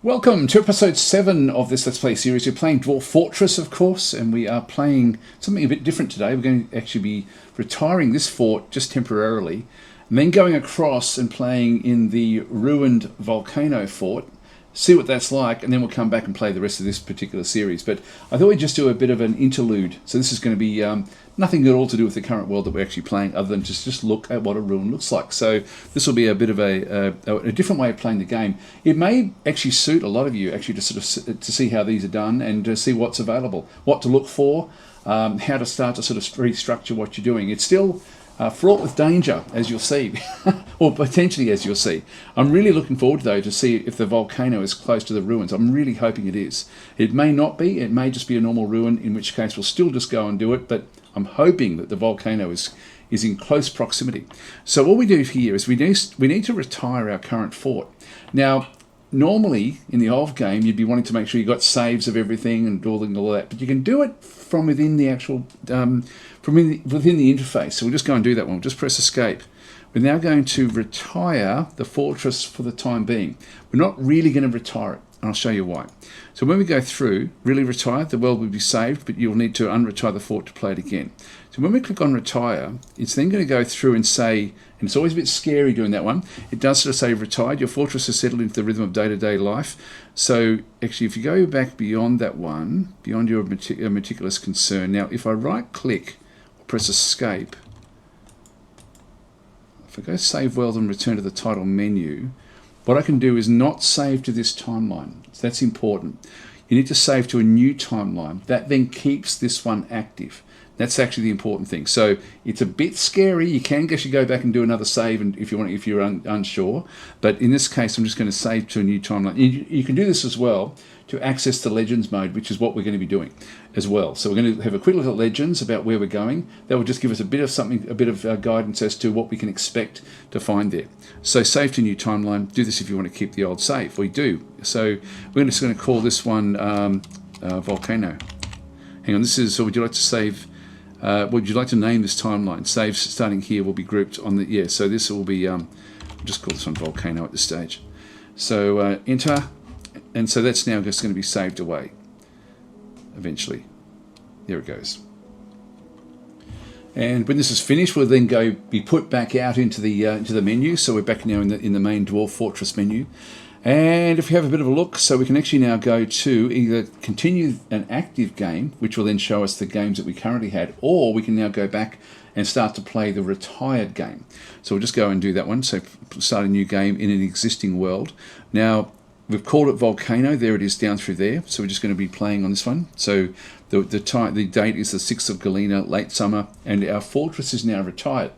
Welcome to episode 7 of this Let's Play series. We're playing Dwarf Fortress, of course, and we are playing something a bit different today. We're going to actually be retiring this fort just temporarily, and then going across and playing in the ruined volcano fort, see what that's like, and then we'll come back and play the rest of this particular series. But I thought we'd just do a bit of an interlude. So this is going to be nothing at all to do with the current world that we're actually playing, other than just look at what a ruin looks like. So this will be a bit of a different way of playing the game. It may actually suit a lot of you actually to sort of to see how these are done and to see what's available, what to look for, how to start to sort of restructure what you're doing. It's still fraught with danger, as you'll see, or potentially as you'll see. I'm really looking forward, though, to see if the volcano is close to the ruins. I'm really hoping it is. It may not be. It may just be a normal ruin, in which case we'll still just go and do it, but I'm hoping that the volcano is in close proximity. So what we do here is we need to retire our current fort. Now, normally in the old game, you'd be wanting to make sure you got saves of everything and all that, but you can do it from within the actual within the interface. So we'll just go and do that one. We'll just press escape. We're now going to retire the fortress for the time being. We're not really going to retire it, and I'll show you why. So when we go through, really retire, the world will be saved, but you'll need to unretire the fort to play it again. So when we click on retire, it's then going to go through and say, and it's always a bit scary doing that one, it does sort of say retired, your fortress has settled into the rhythm of day-to-day life. So actually, if you go back beyond that one, beyond your meticulous concern, now if I right-click, press escape, if I go save world and return to the title menu, what I can do is not save to this timeline. So that's important. You need to save to a new timeline. That then keeps this one active. That's actually the important thing. So it's a bit scary. You can actually go back and do another save, and if you want, if you're unsure. But in this case, I'm just going to save to a new timeline. You can do this as well to access the Legends mode, which is what we're going to be doing as well. So we're going to have a quick look at Legends about where we're going. That will just give us a bit of something, a bit of guidance as to what we can expect to find there. So save to new timeline. Do this if you want to keep the old save. We do. So we're just going to call this one Volcano. Hang on. This is. So would you like to save? Would you like to name this timeline? Saves starting here will be grouped on the, yeah, so this will be, I'll just call this one Volcano at this stage. So enter, and so that's now just going to be saved away eventually. There it goes. And when this is finished, we'll then be put back out into the menu. So we're back now in the main Dwarf Fortress menu. And if we have a bit of a look, so we can actually now go to either continue an active game, which will then show us the games that we currently had, or we can now go back and start to play the retired game. So we'll just go and do that one. So start a new game in an existing world. Now, we've called it Volcano. There it is down through there. So we're just going to be playing on this one. So the date is the 6th of Galena, late summer, and our fortress is now retired.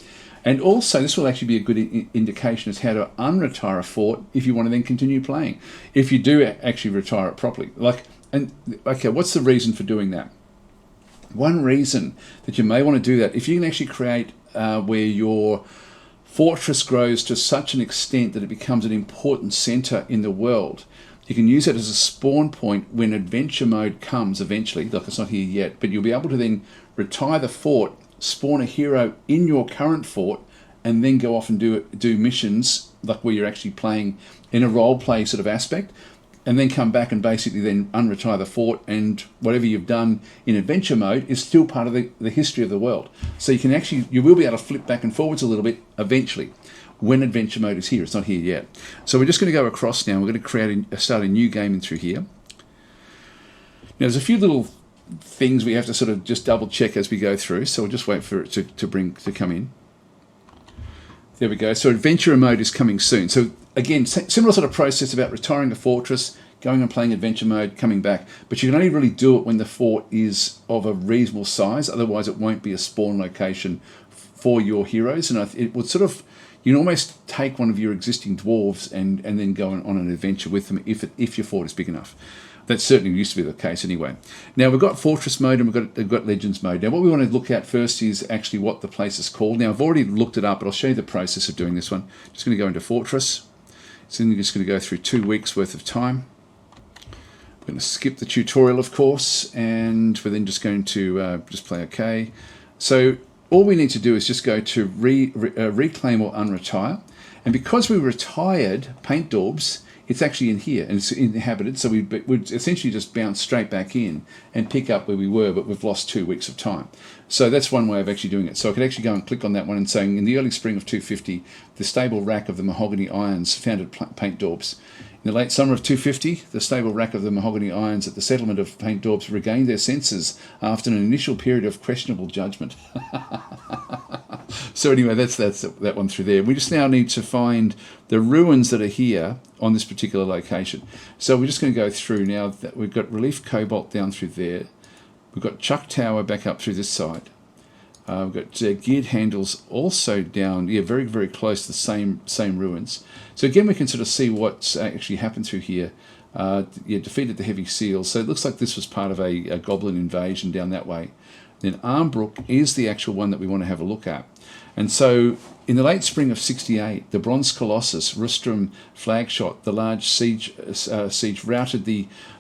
And also, this will actually be a good indication as how to unretire a fort if you want to then continue playing. If you do actually retire it properly. Okay, what's the reason for doing that? One reason that you may want to do that, if you can actually create where your fortress grows to such an extent that it becomes an important center in the world, you can use it as a spawn point when adventure mode comes eventually. Like, it's not here yet, but you'll be able to then retire the fort, spawn a hero in your current fort, and then go off and do missions like where you're actually playing in a role play sort of aspect, and then come back and basically then unretire the fort, and whatever you've done in adventure mode is still part of the history of the world. So you will be able to flip back and forwards a little bit eventually when adventure mode is here. It's not here yet. So we're just going to go across now. We're going to start a new game in through here. Now there's a few little things we have to sort of just double check as we go through, so we'll just wait for it to come in. There we go. So adventure mode is coming soon. So again, similar sort of process about retiring the fortress, going and playing adventure mode, coming back, but you can only really do it when the fort is of a reasonable size. Otherwise it won't be a spawn location for your heroes, and it would sort of, you can almost take one of your existing dwarves and then go on an adventure with them if your fort is big enough. That certainly used to be the case anyway. Now we've got Fortress mode and we've got Legends mode. Now what we want to look at first is actually what the place is called. Now I've already looked it up, but I'll show you the process of doing this one. Just going to go into Fortress. So then you're just going to go through 2 weeks worth of time. We're going to skip the tutorial, of course, and we're then just going to just play OK. So all we need to do is just go to reclaim or unretire. And because we retired paint daubs it's actually in here and it's inhabited. So we would essentially just bounce straight back in and pick up where we were, but we've lost 2 weeks of time. So that's one way of actually doing it. So I could actually go and click on that one and saying, in the early spring of 250, the stable rack of the mahogany irons founded Paint Daubs. In the late summer of 250, the stable rack of the mahogany irons at the settlement of Paint Daubs regained their senses after an initial period of questionable judgment. So anyway, that's that one through there. We just now need to find the ruins that are here on this particular location. So we're just going to go through now. That we've got Relief Cobalt down through there. We've got Chuck Tower back up through this side. We've got geared handles also down, very, very close to the same ruins. So again, we can sort of see what's actually happened through here. Defeated the heavy seals. So it looks like this was part of a goblin invasion down that way. Then Armbrook is the actual one that we want to have a look at. And so in the late spring of 68, the Bronze Colossus, Rustrum Flagshot, the large siege routed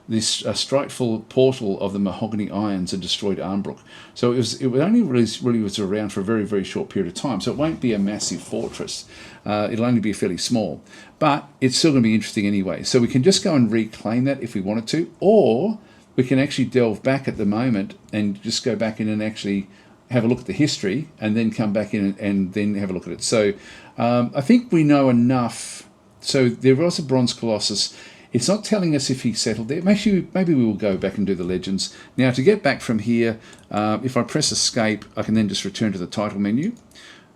this strightful portal of the mahogany irons and destroyed Armbrook. So it only really was around for a very, very short period of time. So it won't be a massive fortress. It'll only be fairly small. But it's still going to be interesting anyway. So we can just go and reclaim that if we wanted to, or we can actually delve back at the moment and just go back in and actually have a look at the history and then come back in and then have a look at it. So I think we know enough. So there was a Bronze Colossus. It's not telling us if he settled there. Maybe we will go back and do the legends. Now, to get back from here, if I press escape, I can then just return to the title menu.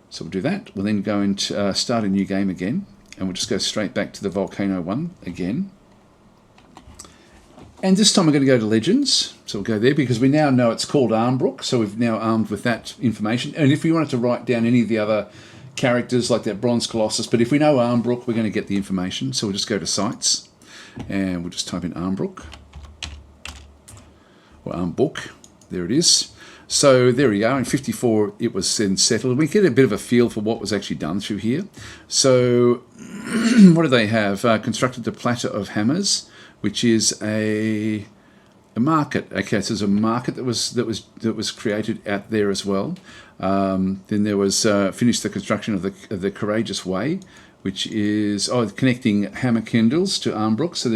So we'll do that. We'll then go and start a new game again. And we'll just go straight back to the Volcano one again. And this time we're going to go to Legends. So we'll go there because we now know it's called Armbrook. So we've now armed with that information. And if we wanted to write down any of the other characters like that Bronze Colossus, but if we know Armbrook, we're going to get the information. So we'll just go to Sites and we'll just type in Armbrook or Armbook. There it is. So there we are. In 54, it was then settled. We get a bit of a feel for what was actually done through here. So what do they have? Constructed the Platter of Hammers, which is a market. Okay, so there's a market that was created out there as well. Then there was finished the construction of the Courageous Way, which is connecting Hammerkindles to Armbrook. So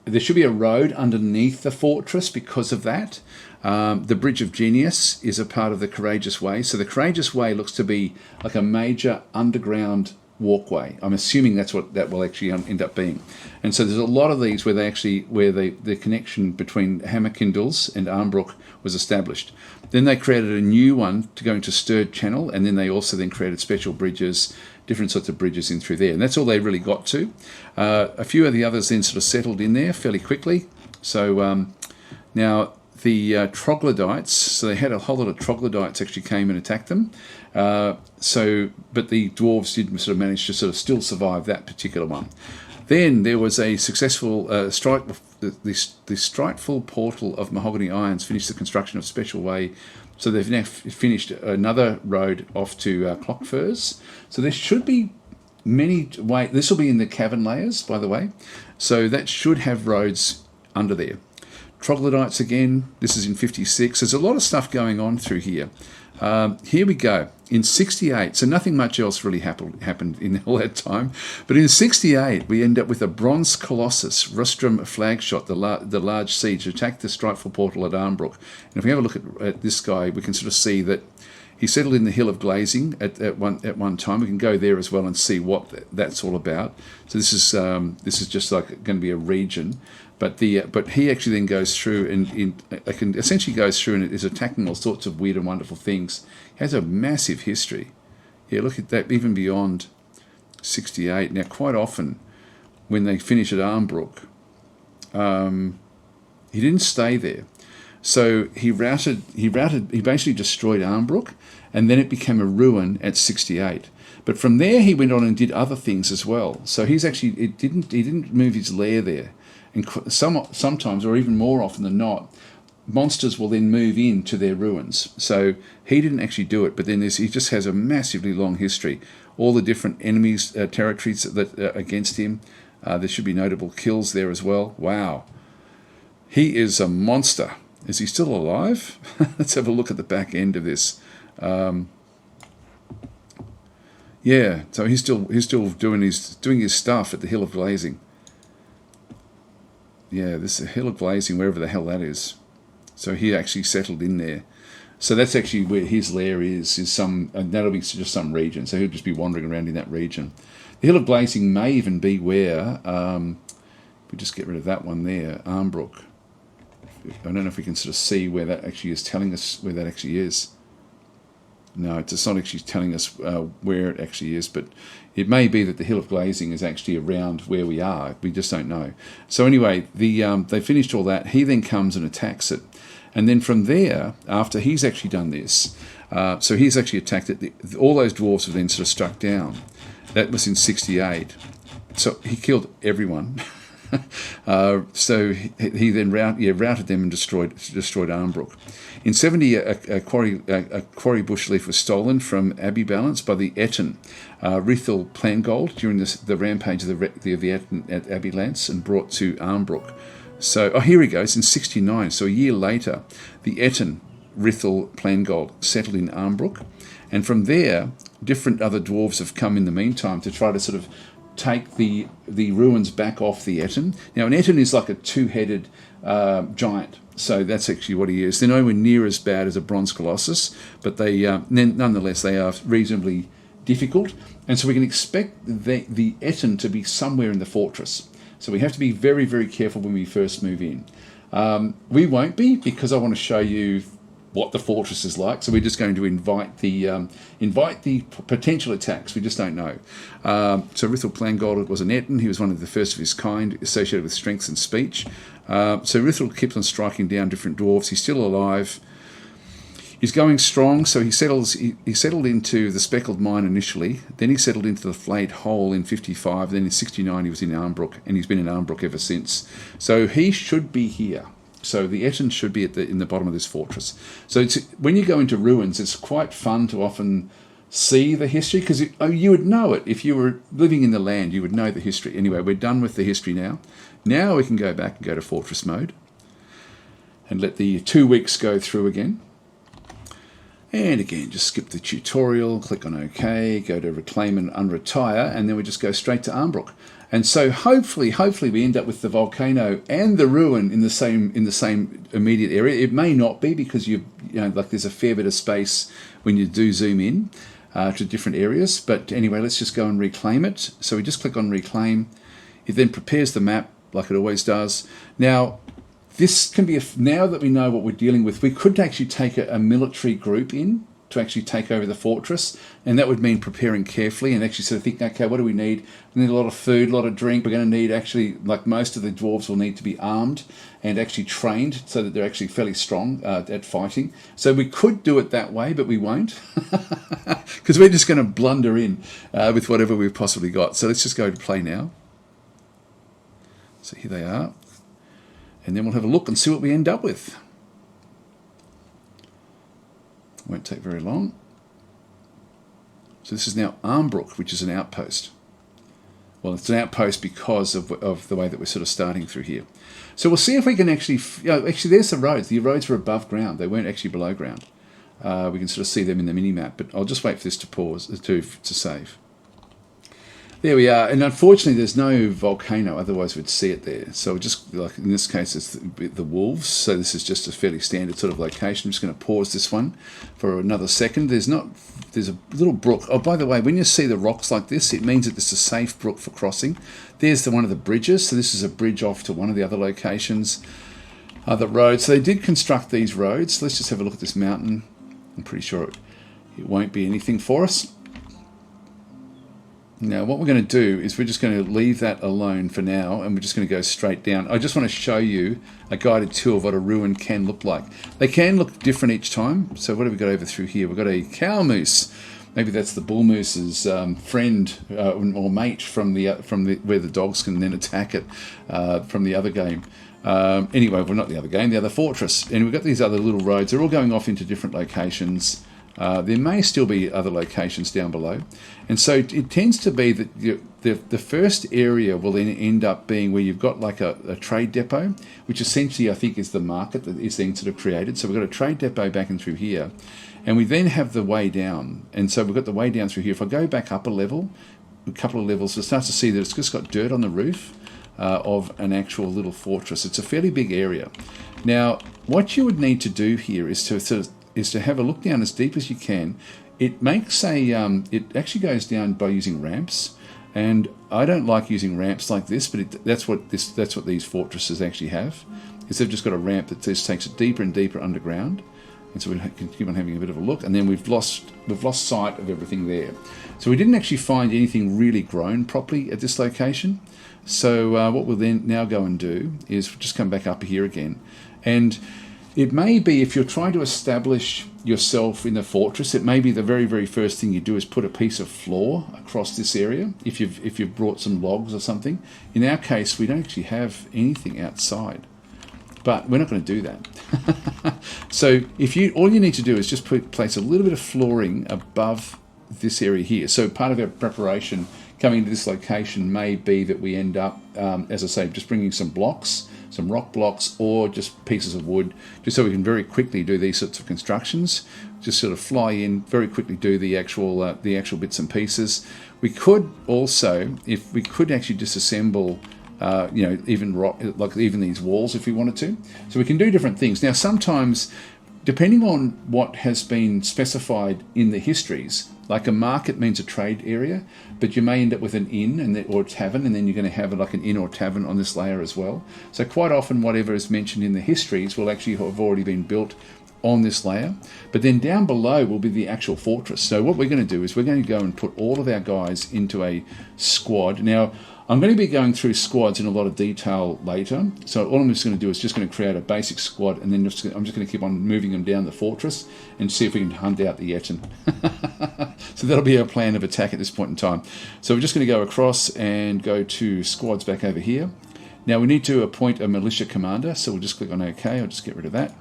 there should be a road underneath the fortress because of that. The Bridge of Genius is a part of the Courageous Way. So the Courageous Way looks to be like a major underground walkway. I'm assuming that's what that will actually end up being. And so there's a lot of these where the connection between Hammerkindles and Armbrook was established. Then they created a new one to go into Stirred Channel, and then they also then created special bridges, different sorts of bridges in through there. And that's all they really got to. A few of the others then sort of settled in there fairly quickly. So now the troglodytes, so they had a whole lot of troglodytes actually came and attacked them. But the dwarves did sort of manage to sort of still survive that particular one. Then there was a successful the Strightful Portal of Mahogany Irons finished the construction of Special Way. So they've now finished another road off to Clockfurs. So there should be many ways. This will be in the cavern layers, by the way. So that should have roads under there. Troglodytes again, this is in 56. There's a lot of stuff going on through here. Here we go. In 68, so nothing much else really happened in all that time. But in 68, we end up with a Bronze Colossus, Rustrum Flagshot, the large siege, attacked the Strightful Portal at Armbrook. And if we have a look at this guy, we can sort of see that he settled in the Hill of Glazing at one time. We can go there as well and see what that's all about. So this is just like going to be a region. But he actually then goes through and is attacking all sorts of weird and wonderful things. He has a massive history. Yeah, look at that, even beyond 68. Now, quite often when they finish at Armbrook, he didn't stay there. So he basically destroyed Armbrook, and then it became a ruin at 68. But from there he went on and did other things as well. So he didn't move his lair there. And sometimes, or even more often than not, monsters will then move into their ruins. So he didn't actually do it, but then he just has a massively long history. All the different enemies, territories that against him. There should be notable kills there as well. Wow. He is a monster. Is he still alive? Let's have a look at the back end of this. Yeah, Yeah, so he's still doing his stuff at the Hill of Glazing. Yeah, this is the Hill of Glazing, wherever the hell that is. So he actually settled in there. So that's actually where his lair is some, and that'll be just some region. So he'll just be wandering around in that region. The Hill of Glazing may even be where, we just get rid of that one there, Armbrook. I don't know if we can sort of see where that actually is telling us where that actually is. No, it's not actually telling us where it actually is, but it may be that the Hill of Glazing is actually around where we are. We just don't know. So anyway, they finished all that. He then comes and attacks it. And then from there, after he's actually done this, so he's actually attacked it. All those dwarves were then sort of struck down. That was in 68. So he killed everyone. So he then routed them and destroyed Armbrook. In 70, a quarry bush leaf was stolen from Abbey Balance by the Eton Rithel Plangold during the rampage of the Eton at Abbey Lance and brought to Armbrook. So, here he goes, in 69, so a year later, the Eton Rithel Plangold settled in Armbrook, and from there, different other dwarves have come in the meantime to try to sort of take the ruins back off the Eton. Now, an Eton is like a two-headed giant, so that's actually what he is. They're nowhere near as bad as a bronze colossus, but they nonetheless, they are reasonably difficult, and so we can expect the Eton to be somewhere in the fortress. So we have to be very, very careful when we first move in. We won't be, because I want to show you what the fortress is like. So we're just going to invite the potential attacks. We just don't know. So Rithel Plangold was an Eton. He was one of the first of his kind, associated with strength and speech. So Rithel keeps on striking down different dwarves. He's still alive. He's going strong, so he settled into the Speckled Mine initially, then he settled into the Flayed Hole in 55, then in 69 he was in Armbrook, and he's been in Armbrook ever since. So he should be here. So the Eton should be in the bottom of this fortress. So when you go into ruins, it's quite fun to often see the history, because you would know it. If you were living in the land, you would know the history. Anyway, we're done with the history now. Now we can go back and go to fortress mode and let the 2 weeks go through again. And again, just skip the tutorial, click on OK, go to reclaim and unretire, and then we just go straight to Armbrook. And so hopefully we end up with the volcano and the ruin in the same immediate area. It may not be, because there's a fair bit of space when you do zoom in to different areas. But anyway, let's just go and reclaim it. So we just click on reclaim. It then prepares the map like it always does. Now, this can be, now that we know what we're dealing with, we could actually take a military group in to actually take over the fortress, and that would mean preparing carefully and actually sort of think, okay, what do we need? We need a lot of food, a lot of drink. We're going to need, actually, like most of the dwarves will need to be armed and actually trained so that they're actually fairly strong at fighting. So we could do it that way, but we won't, because we're just going to blunder in with whatever we've possibly got. So let's just go to play now. So here they are. And then we'll have a look and see what we end up with. Won't take very long. So this is now Armbrook, which is an outpost. Well, it's an outpost because of the way that we're sort of starting through here. So we'll see if we can actually... actually, there's the roads. The roads were above ground. They weren't actually below ground. We can sort of see them in the mini-map, but I'll just wait for this to pause, to save. There we are, and unfortunately there's no volcano, otherwise we'd see it there. So just, like in this case, it's the wolves, so this is just a fairly standard sort of location. I'm just going to pause this one for another second. There's a little brook. Oh, by the way, when you see the rocks like this, it means that it's a safe brook for crossing. There's one of the bridges, so this is a bridge off to one of the other locations. Other roads, so they did construct these roads. Let's just have a look at this mountain. I'm pretty sure it won't be anything for us. Now, what we're going to do is we're just going to leave that alone for now, and we're just going to go straight down. I just want to show you a guided tour of what a ruin can look like. They can look different each time. So what have we got over through here? We've got a cow moose. Maybe that's the bull moose's friend or mate from where the dogs can then attack it from the other game. Anyway, well, not the other game, the other fortress. And we've got these other little roads. They're all going off into different locations. There may still be other locations down below. And so it tends to be that the first area will then end up being where you've got like a trade depot, which essentially I think is the market that is then sort of created. So we've got a trade depot back and through here. And we then have the way down. And so we've got the way down through here. If I go back up a couple of levels, we'll start to see that it's just got dirt on the roof of an actual little fortress. It's a fairly big area. Now, what you would need to do here is to have a look down as deep as you can. It makes it actually goes down by using ramps. And I don't like using ramps like this, but that's what these fortresses actually have. Is they've just got a ramp that just takes it deeper and deeper underground. And so we can keep on having a bit of a look, and then we've lost sight of everything there. So we didn't actually find anything really grown properly at this location. So what we'll then now go and do is just come back up here again. And it may be, if you're trying to establish yourself in the fortress, it may be the very, very first thing you do is put a piece of floor across this area, if you've brought some logs or something. In our case, we don't actually have anything outside. But we're not going to do that. So all you need to do is just place a little bit of flooring above this area here. So part of our preparation coming to this location may be that we end up, as I say, just bringing some blocks, some rock blocks, or just pieces of wood, just so we can very quickly do these sorts of constructions. Just sort of fly in, very quickly do the actual bits and pieces. We could also, if we could actually disassemble even rock, like even these walls if we wanted to. So we can do different things. Now sometimes, depending on what has been specified in the histories, like a market means a trade area, but you may end up with an inn or a tavern, and then you're going to have like an inn or tavern on this layer as well. So quite often whatever is mentioned in the histories will actually have already been built on this layer. But then down below will be the actual fortress. So what we're going to do is we're going to go and put all of our guys into a squad. Now, I'm going to be going through squads in a lot of detail later. So all I'm just going to do is just going to create a basic squad, and then I'm just going to keep on moving them down the fortress and see if we can hunt out the Yetin. So that'll be our plan of attack at this point in time. So we're just going to go across and go to squads back over here. Now we need to appoint a militia commander, so we'll just click on OK. I'll just get rid of that.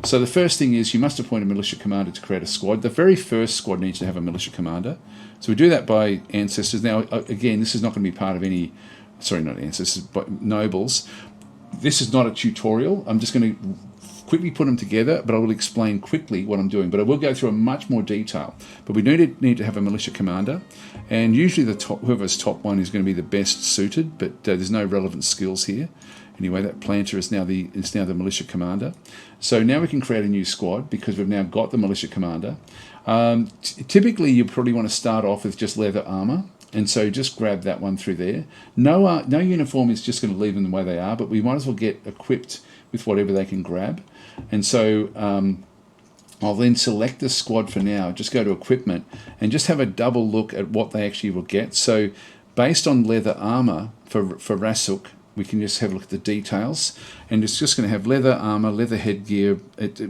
So the first thing is you must appoint a militia commander to create a squad. The very first squad needs to have a militia commander. So we do that by ancestors. Now, again, this is not going to be part of any, sorry, not ancestors, but nobles. This is not a tutorial. I'm just going to quickly put them together, but I will explain quickly what I'm doing. But I will go through a much more detail. But we need to have a militia commander, and usually whoever's top one is going to be the best suited. But there's no relevant skills here. Anyway, that planter is now the militia commander. So now we can create a new squad because we've now got the militia commander. Typically, you probably want to start off with just leather armor, and so just grab that one through there. No uniform is just going to leave them the way they are, but we might as well get equipped with whatever they can grab. And so I'll then select the squad for now. Just go to equipment and just have a double look at what they actually will get. So based on leather armor for Rasuk, we can just have a look at the details, and it's just going to have leather armor, leather headgear.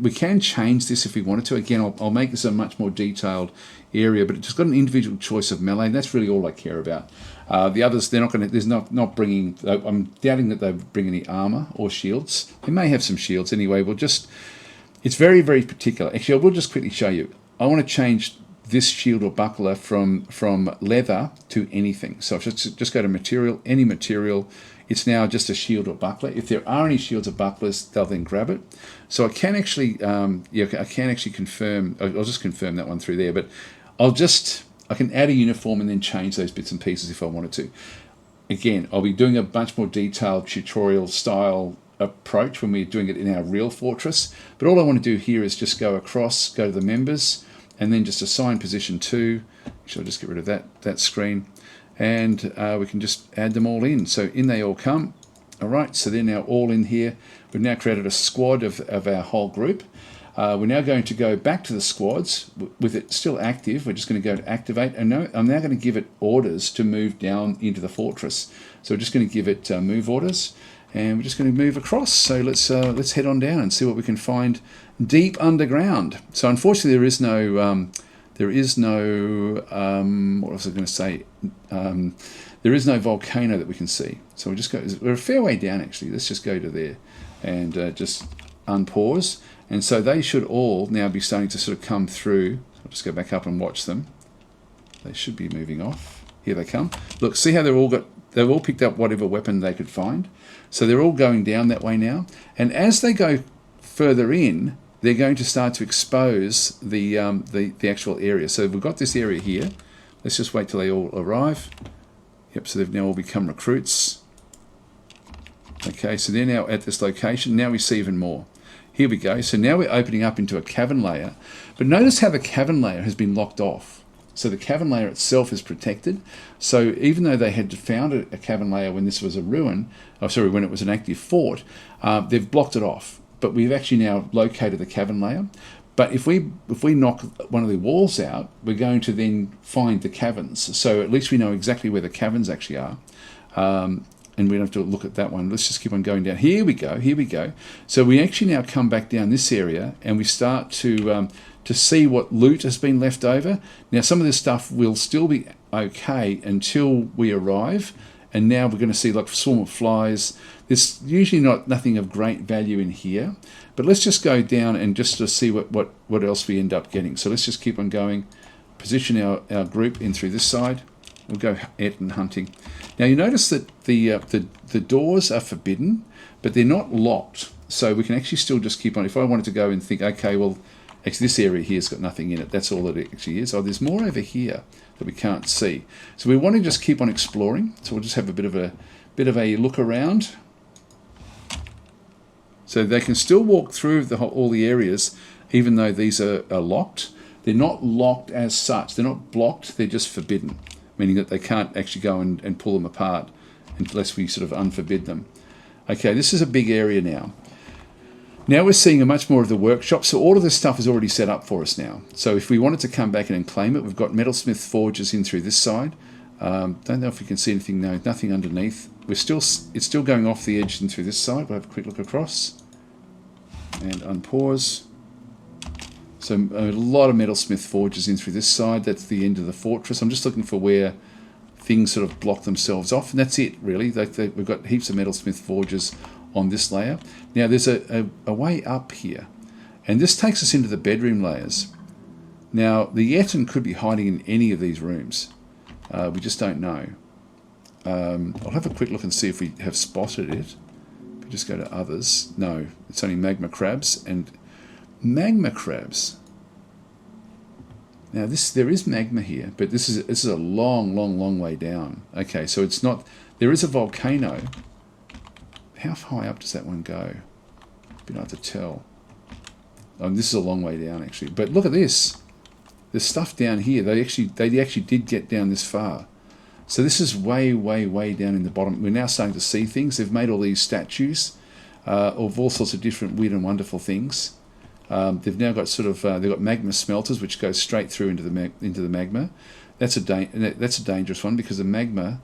We can change this if we wanted to. Again, I'll make this a much more detailed area, but it's just got an individual choice of melee, and that's really all I care about. The others, they're not going to. There's not bringing. I'm doubting that they bring any armor or shields. They may have some shields anyway. It's very, very particular. Actually, I will just quickly show you. I want to change this shield or buckler from leather to anything. So if I just go to material, any material. It's now just a shield or buckler. If there are any shields or bucklers, they'll then grab it. So I can actually, confirm. I'll just confirm that one through there. But I can add a uniform and then change those bits and pieces if I wanted to. Again, I'll be doing a much more detailed tutorial style approach when we're doing it in our real fortress. But all I want to do here is just go across, go to the members, and then just assign position 2. Actually, I'll just get rid of that screen. And we can just add them all in. So in they all come. All right, so they're now all in here. We've now created a squad of our whole group. We're now going to go back to the squads with it still active. We're just going to go to activate. And I'm now going to give it orders to move down into the fortress. So we're just going to give it move orders, and we're just going to move across. So let's head on down and see what we can find deep underground. So unfortunately, there is no what was I going to say? There is no volcano that we can see. So we're a fair way down actually. Let's just go to there and just unpause. And so they should all now be starting to sort of come through. I'll just go back up and watch them. They should be moving off. Here they come. Look, see how they've all picked up whatever weapon they could find. So they're all going down that way now. And as they go further in, they're going to start to expose the actual area. So we've got this area here. Let's just wait till they all arrive. Yep, so they've now all become recruits. Okay, so they're now at this location. Now we see even more. Here we go. So now we're opening up into a cavern layer. But notice how the cavern layer has been locked off. So the cavern layer itself is protected. So even though they had found a cavern layer when this was a ruin, when it was an active fort, they've blocked it off. But we've actually now located the cavern layer. But if we knock one of the walls out, we're going to then find the caverns. So at least we know exactly where the caverns actually are. And we don't have to look at that one. Let's just keep on going down. Here we go, here we go. So we actually now come back down this area and we start to see what loot has been left over. Now some of this stuff will still be okay until we arrive. And now we're going to see like a swarm of flies. There's usually nothing of great value in here. But let's just go down and just to see what else we end up getting. So let's just keep on going. Position our group in through this side. We'll go Etten hunting. Now you notice that the doors are forbidden, but they're not locked. So we can actually still just keep on. If I wanted to go and think, okay, well, actually this area here's got nothing in it. That's all that it actually is. Oh, there's more over here that we can't see. So we want to just keep on exploring. So we'll just have a bit of a look around. So they can still walk through all the areas, even though these are locked. They're not locked as such. They're not blocked. They're just forbidden, meaning that they can't actually go and pull them apart unless we sort of unforbid them. Okay, this is a big area now. Now we're seeing a much more of the workshop, so all of this stuff is already set up for us now. So if we wanted to come back and claim it, we've got metalsmith forges in through this side. Don't know if we can see anything. No, nothing underneath. It's still going off the edge and through this side. We'll have a quick look across and unpause. So a lot of metalsmith forges in through this side. That's the end of the fortress. I'm just looking for where things sort of block themselves off, and that's it really. We've got heaps of metalsmith forges on this layer. Now there's a way up here, and this takes us into the bedroom layers. Now the Yetin could be hiding in any of these rooms. We just don't know. I'll have a quick look and see if we have spotted it. If we just go to others, no, it's only magma crabs and magma crabs. Now there is magma here, but this is a long way down. Okay, so it's not. There is a volcano. How high up does that one go? Be hard to tell. This is a long way down actually. But look at this. There's stuff down here. They actually did get down this far. So this is way down in the bottom. We're now starting to see things. They've made all these statues of all sorts of different weird and wonderful things. They've now got they've got magma smelters which go straight through into the magma. That's a dangerous one because the magma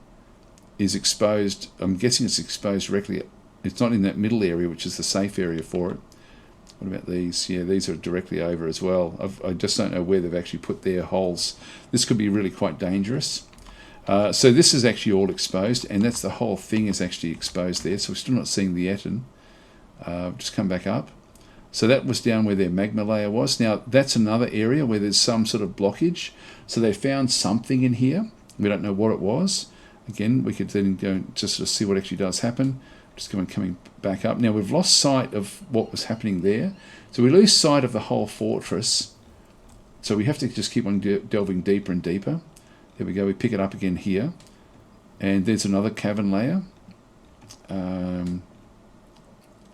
is exposed. I'm guessing it's exposed directly. It's not in that middle area, which is the safe area for it. What about these? Yeah, these are directly over as well. I just don't know where they've actually put their holes. This could be really quite dangerous. So this is actually all exposed, and that's the whole thing is actually exposed there. So we're still not seeing the Etten. Just come back up. So that was down where their magma layer was. Now that's another area where there's some sort of blockage. So they found something in here. We don't know what it was. Again, we could then go to sort of see what actually does happen. Just coming back up. Now we've lost sight of what was happening there. So we lose sight of the whole fortress. So we have to just keep on delving deeper and deeper. There we go. We pick it up again here. And there's another cavern layer. And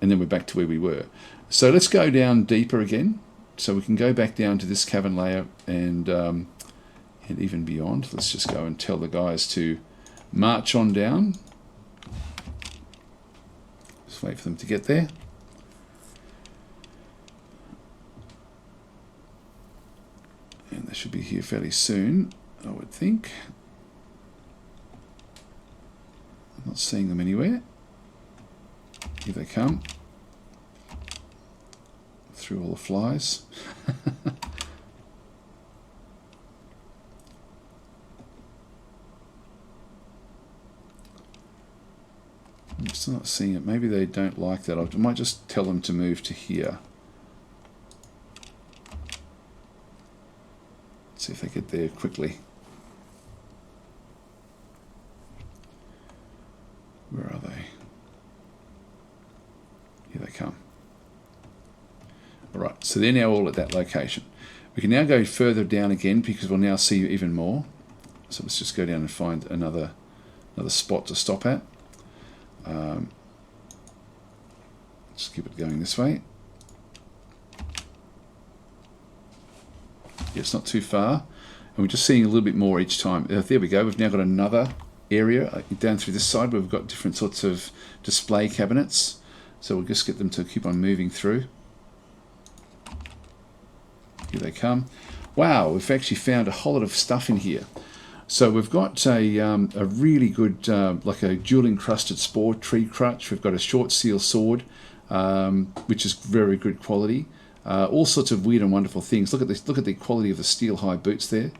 then we're back to where we were. So let's go down deeper again. So we can go back down to this cavern layer and even beyond. Let's just go and tell the guys to march on down. Just wait for them to get there. And they should be here fairly soon, I would think. I'm not seeing them anywhere. Here they come. Through all the flies. I'm still not seeing it. Maybe they don't like that. I might just tell them to move to here. See if they get there quickly. Where are they? Here they come. Alright, So they're now all at that location. We can now go further down again because we'll now see even more. So let's just go down and find another spot to stop at. Just keep it going this way. Yeah, it's not too far. And we're just seeing a little bit more each time. There we go. We've now got another area down through this side where we've got different sorts of display cabinets. So we'll just get them to keep on moving through. Here they come. Wow, we've actually found a whole lot of stuff in here. So we've got a really good, like a jewel encrusted spore tree crutch. We've got a short steel sword, which is very good quality. All sorts of weird and wonderful things. Look at this. Look at the quality of the steel high boots there.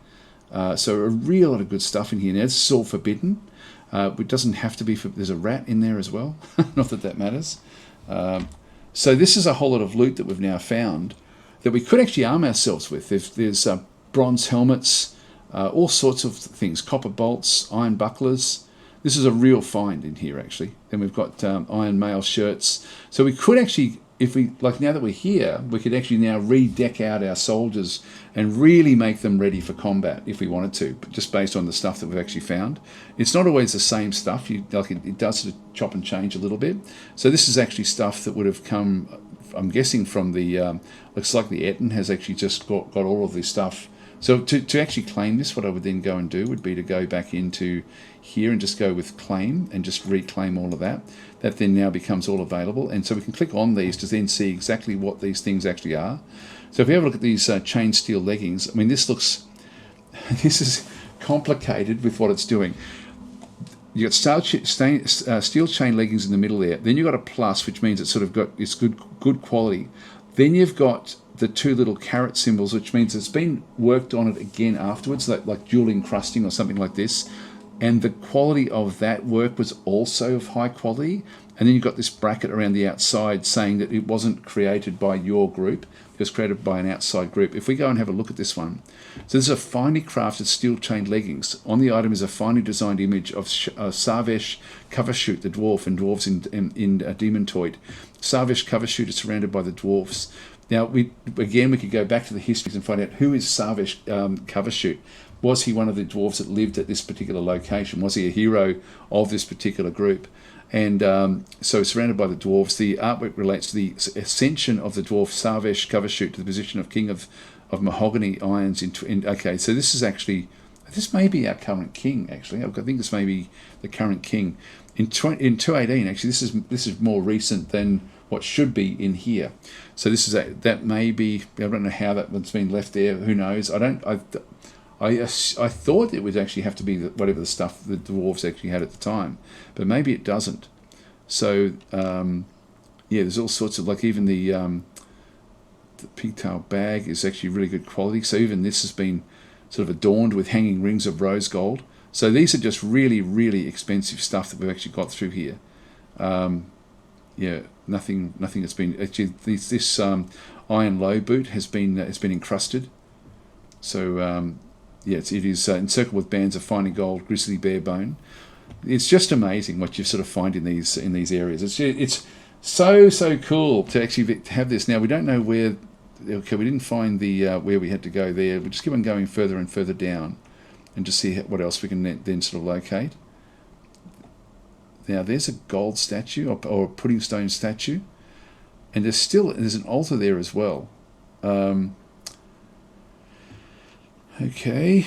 So a real lot of good stuff in here. Now this is all forbidden. It doesn't have to be. There's a rat in there as well. Not that that matters. So this is a whole lot of loot that we've now found that we could actually arm ourselves with. There's bronze helmets, all sorts of things, copper bolts, iron bucklers. This is a real find in here, actually. Then we've got iron mail shirts. So we could actually, if we, like now that we're here, we could actually now re-deck out our soldiers and really make them ready for combat if we wanted to, but just based on the stuff that we've actually found. It's not always the same stuff. It does sort of chop and change a little bit. So this is actually stuff that would have come, I'm guessing, from the, looks like the Eton has actually just got all of this stuff. So to actually claim this, what I would then go and do would be to go back into here and just go with claim and just reclaim all of that. That then now becomes all available. And so we can click on these to then see exactly what these things actually are. So if we have a look at these chain steel leggings, I mean, this this is complicated with what it's doing. You've got steel chain leggings in the middle there. Then you've got a plus, which means it's sort of got it's good quality. Then you've got the two little caret symbols, which means it's been worked on it again afterwards, like jewel encrusting or something like this. And the quality of that work was also of high quality. And then you've got this bracket around the outside saying that it wasn't created by your group. It was created by an outside group. If we go and have a look at this one. So this is a finely crafted steel chain leggings. On the item is a finely designed image of Sarvesh Covershoot, the dwarf, and dwarves in Demontoid. Sarvesh Covershoot is surrounded by the dwarfs. Now, we could go back to the histories and find out who is Sarvesh Covershoot. Was he one of the dwarves that lived at this particular location? Was he a hero of this particular group? And so surrounded by the dwarves, the artwork relates to the ascension of the dwarf Sarvesh Covershoot to the position of king of mahogany irons. Okay, so this may be our current king, actually. I think this may be the current king. In 218, actually, this is more recent than what should be in here. So this is that may be, I don't know how that one's been left there. Who knows? I thought it would actually have to be whatever the stuff the dwarves actually had at the time, but maybe it doesn't. So yeah, there's all sorts of, like, even the pigtail bag is actually really good quality. So even this has been sort of adorned with hanging rings of rose gold. So these are just really, really expensive stuff that we've actually got through here. Yeah, nothing that's been actually. This iron low boot has been encrusted. So yeah, it is encircled with bands of finely gold grizzly bear bone. It's just amazing what you sort of find in these areas. It's so cool to actually have this. Now we don't know where. Okay, we didn't find the where we had to go there. We just keep on going further and further down, and just see what else we can then sort of locate. Now there's a gold statue or a pudding stone statue, and there's an altar there as well. Okay.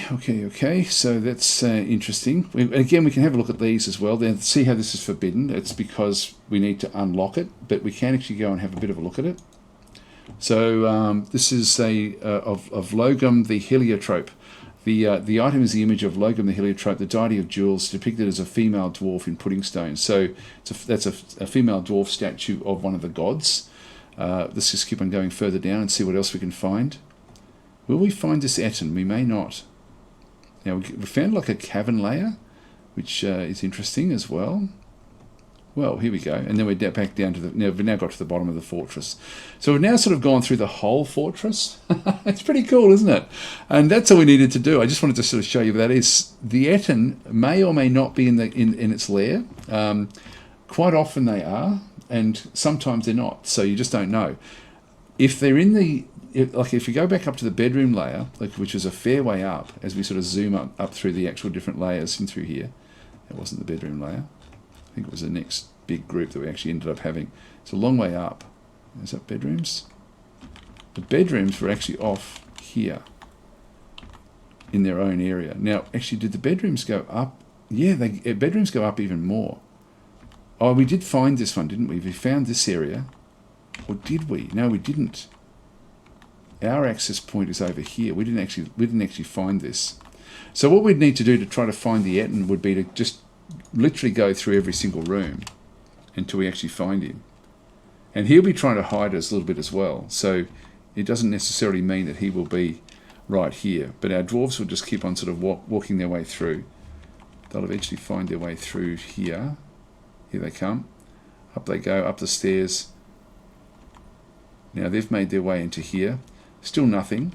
So that's interesting. Again, we can have a look at these as well. Then see how this is forbidden. It's because we need to unlock it, but we can actually go and have a bit of a look at it. So this is of Logum the Heliotrope. The item is the image of Logum the Heliotrope, the deity of jewels, depicted as a female dwarf in pudding stone. So that's a female dwarf statue of one of the gods. Let's just keep on going further down and see what else we can find. Will we find this Eton? We may not. Now we found like a cavern layer, which is interesting as well. Well, here we go. And then we're back down to we've now got to the bottom of the fortress. So we've now sort of gone through the whole fortress. It's pretty cool, isn't it? And that's all we needed to do. I just wanted to sort of show you that is the Eton may or may not be in its lair. Quite often they are, and sometimes they're not. So you just don't know. If they're in like if you go back up to the bedroom layer, like which is a fair way up, as we sort of zoom up through the actual different layers in through here. It wasn't the bedroom layer. I think it was the next big group that we actually ended up having. It's a long way up. Is that bedrooms? The bedrooms were actually off here in their own area. Now, actually, did the bedrooms go up? Yeah, bedrooms go up even more. Oh, we did find this one, didn't we? We found this area. Or did we? No, we didn't. Our access point is over here. We didn't actually find this. So what we'd need to do to try to find the Etten would be to just literally go through every single room until we actually find him. And he'll be trying to hide us a little bit as well. So it doesn't necessarily mean that he will be right here. But our dwarves will just keep on sort of walking their way through. They'll eventually find their way through here. Here they come. Up they go, up the stairs. Now they've made their way into here. Still nothing.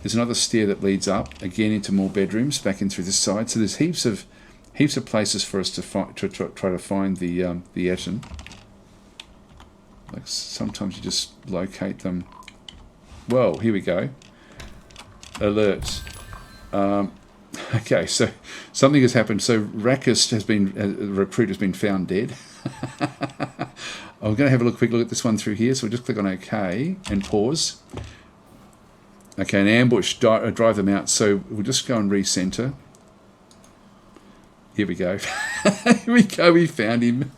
There's another stair that leads up, again into more bedrooms, back in through this side. So there's heaps of places for us to try to find the Etten. Like sometimes you just locate them. Well, here we go. Alert. Okay, so something has happened. So Rakus has been, the recruit has been found dead. I'm going to have a quick look at this one through here. So we'll just click on OK and pause. Okay, an ambush, drive them out. So we'll just go and recenter. Here we go. Here we go, we found him.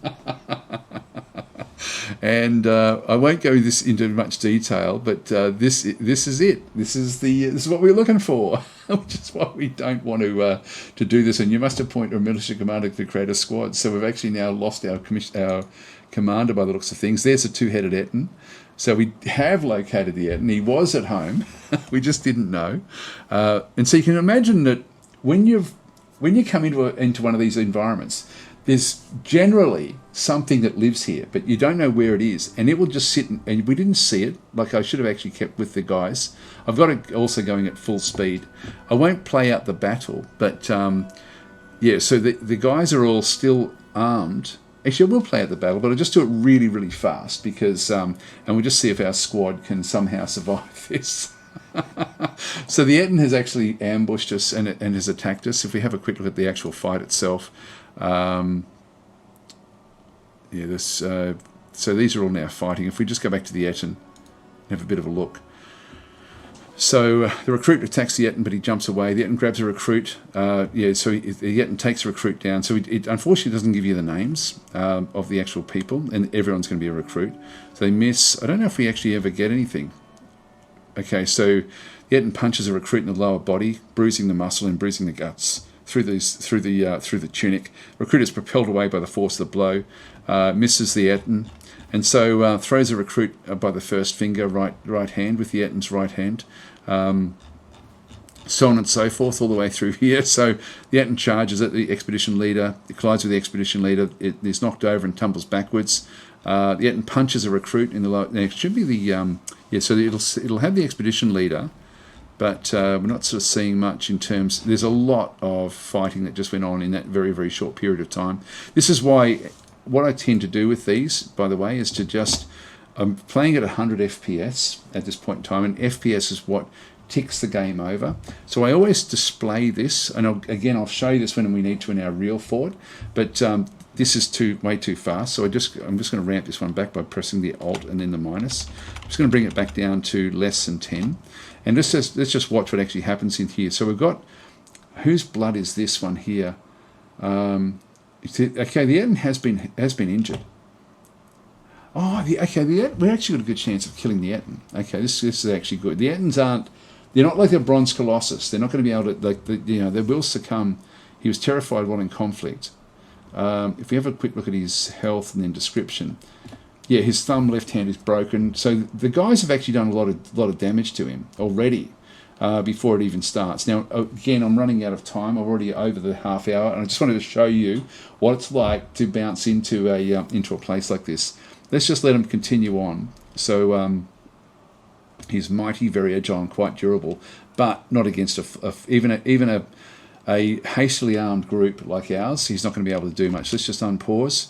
And I won't go into much detail, but this is it. This is what we're looking for, which is why we don't want to do this. And you must appoint a military commander to create a squad. So we've actually now lost our commander by the looks of things. There's a two-headed Etten. So we have located the Etten. He was at home. We just didn't know. And so you can imagine that when you come into one of these environments, there's generally something that lives here, but you don't know where it is, and it will just sit. And we didn't see it. Like I should have actually kept with the guys. I've got it also going at full speed. I won't play out the battle, but yeah. So the guys are all still armed. Actually, I will play out the battle, but I'll just do it really, really fast because, and we'll just see if our squad can somehow survive this. So the Etten has actually ambushed us and has attacked us. If we have a quick look at the actual fight itself. Yeah, so these are all now fighting. If we just go back to the Etten and have a bit of a look. So the recruit attacks the Etten, but he jumps away. The Etten grabs a recruit. Yeah, so the Etten takes a recruit down. So it unfortunately doesn't give you the names of the actual people, and everyone's going to be a recruit. So they miss. I don't know if we actually ever get anything. Okay, so the Etten punches a recruit in the lower body, bruising the muscle and bruising the guts through the tunic. Recruit is propelled away by the force of the blow, misses the Etten, and so throws a recruit by the first finger, right hand, with the Etten's right hand. So on and so forth, all the way through here. So the Etten charges at the expedition leader. It collides with the expedition leader. It is knocked over and tumbles backwards. The Etten punches a recruit in the lower. Now it should be the yeah. So it'll have the expedition leader, but we're not sort of seeing much in terms. There's a lot of fighting that just went on in that very, very short period of time. This is why what I tend to do with these, by the way, is to just. I'm playing at 100 FPS at this point in time, and FPS is what ticks the game over. So I always display this, and I'll show you this when we need to in our real fort, but this is way too fast, so I'm just going to ramp this one back by pressing the Alt and then the minus. I'm just going to bring it back down to less than 10, and let's just watch what actually happens in here. So we've got, whose blood is this one here? Okay, the Etten has been injured. Oh, we actually got a good chance of killing the Etten. Okay, this is actually good. The Ettens they're not like a Bronze Colossus. They're not going to be able to, they will succumb. He was terrified while in conflict. If we have a quick look at his health and then description, yeah, his thumb left hand is broken. So the guys have actually done a lot of damage to him already before it even starts. Now, again, I'm running out of time. I'm already over the half hour, and I just wanted to show you what it's like to bounce into a place like this. Let's just let him continue on. So he's mighty, very agile, and quite durable, but not against even a hastily armed group like ours. He's not going to be able to do much. Let's just unpause,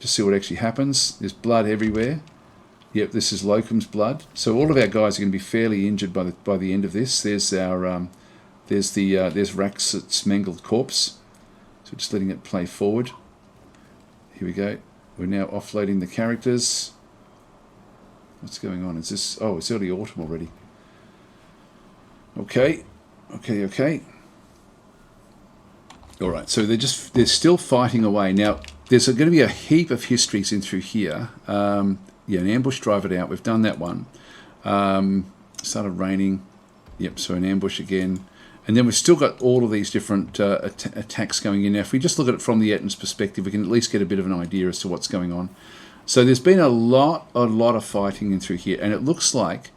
just see what actually happens. There's blood everywhere. Yep, this is Locum's blood. So all of our guys are going to be fairly injured by the end of this. There's our there's Raxit's mangled corpse. So just letting it play forward. Here we go. We're now offloading the characters. What's going on? Is this? Oh, it's early autumn already. Okay. All right. So they're still fighting away now. There's going to be a heap of histories in through here. Yeah, an ambush, drive it out. We've done that one. Started raining. Yep, so an ambush again. And then we've still got all of these different attacks going in. Now, if we just look at it from the Ettin's perspective, we can at least get a bit of an idea as to what's going on. So there's been a lot of fighting in through here. And it looks like,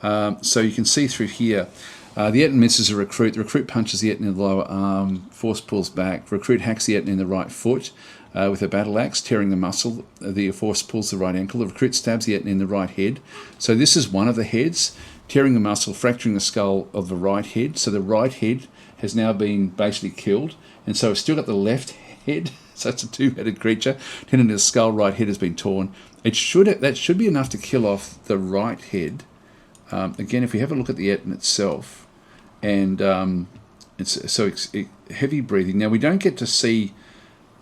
so you can see through here, the Ettin misses a recruit. The recruit punches the Ettin in the lower arm. Force pulls back. Recruit hacks the Ettin in the right foot. With a battle axe, tearing the muscle. The force pulls the right ankle. The recruit stabs the Ettin in the right head. So this is one of the heads, tearing the muscle, fracturing the skull of the right head. So the right head has now been basically killed. And so it's still got the left head. So it's a two-headed creature. Tendon to the skull, right head has been torn. That should be enough to kill off the right head. Again, if we have a look at the Ettin itself, and it's heavy breathing. Now we don't get to see.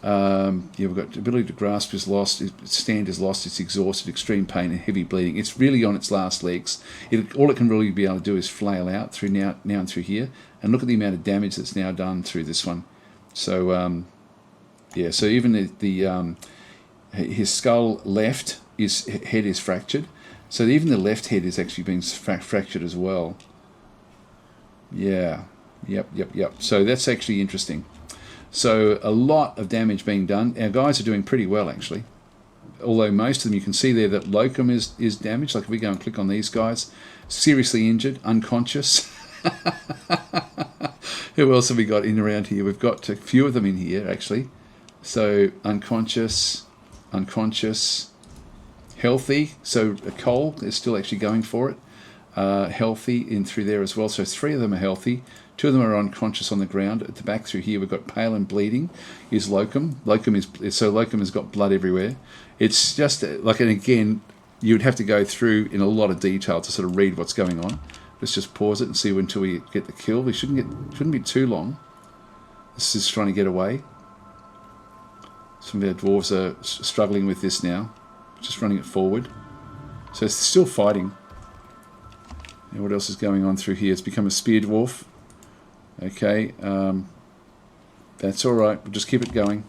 We've got ability to grasp is lost, stand is lost, it's exhausted, extreme pain and heavy bleeding. It's really on its last legs. All it can really be able to do is flail out through now and through here. And look at the amount of damage that's now done through this one. So, so even his skull left, his head is fractured. So even the left head is actually being fractured as well. Yeah, yep. So that's actually interesting. So a lot of damage being done. Our guys are doing pretty well, actually. Although most of them, you can see there that Locum is damaged. Like if we go and click on these guys, seriously injured, unconscious. Who else have we got in around here? We've got a few of them in here, actually. So unconscious, healthy. So Cole is still actually going for it. Healthy in through there as well. So 3 of them are healthy. 2 of them are unconscious on the ground. At the back through here, we've got pale and bleeding. Is Locum. Locum has got blood everywhere. It's just like, and again, you'd have to go through in a lot of detail to sort of read what's going on. Let's just pause it and see until we get the kill. We shouldn't be too long. This is trying to get away. Some of our dwarves are struggling with this now. Just running it forward. So it's still fighting. And what else is going on through here? It's become a spear dwarf. Okay, that's all right. We'll just keep it going.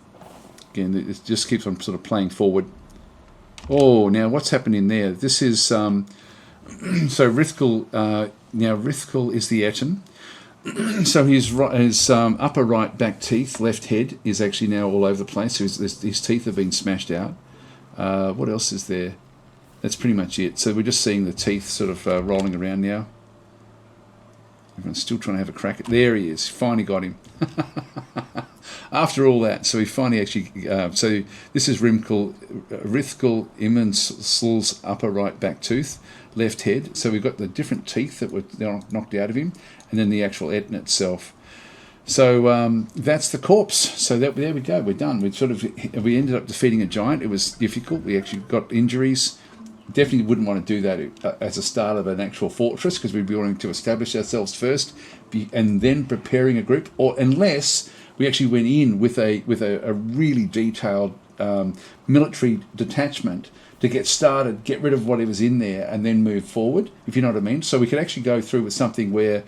Again, it just keeps on sort of playing forward. Oh, now what's happening there? This is so Rithkul. Now Rithkul is the Ettin. So his upper right back teeth, left head, is actually now all over the place. So his teeth have been smashed out. What else is there? That's pretty much it. So we're just seeing the teeth sort of rolling around now. Everyone's still trying to have a crack at. There he is. Finally got him. After all that, so we finally actually. So this is Rithkul Immensl's upper right back tooth, left head. So we've got the different teeth that were knocked out of him, and then the actual Ettin itself. So that's the corpse. So there we go. We're done. We ended up defeating a giant. It was difficult. We actually got injuries. Definitely wouldn't want to do that as a start of an actual fortress, because we'd be wanting to establish ourselves first and then preparing a group, or unless we actually went in with a really detailed military detachment to get started, get rid of whatever's in there, and then move forward, if you know what I mean. So we could actually go through with something where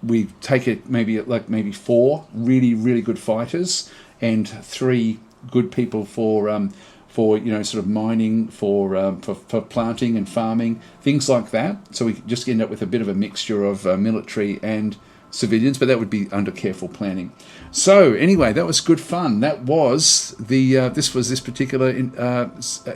we take it maybe 4 really, really good fighters and 3 good people for sort of mining, for planting and farming, things like that. So we just end up with a bit of a mixture of military and civilians, but that would be under careful planning. So anyway, that was good fun. That was this particular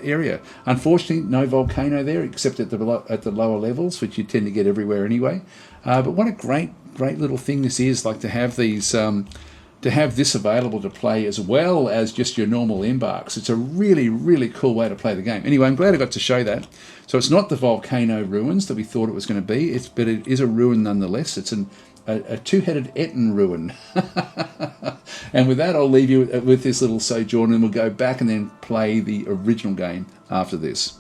area. Unfortunately, no volcano there except at the lower levels, which you tend to get everywhere anyway. But what a great little thing this is, like to have these. To have this available to play as well as just your normal embarks. It's a really, really cool way to play the game. Anyway, I'm glad I got to show that. So it's not the volcano ruins that we thought it was going to be, but it is a ruin nonetheless. It's a 2-headed Ettin ruin. And with that, I'll leave you with this little sojourn, and we'll go back and then play the original game after this.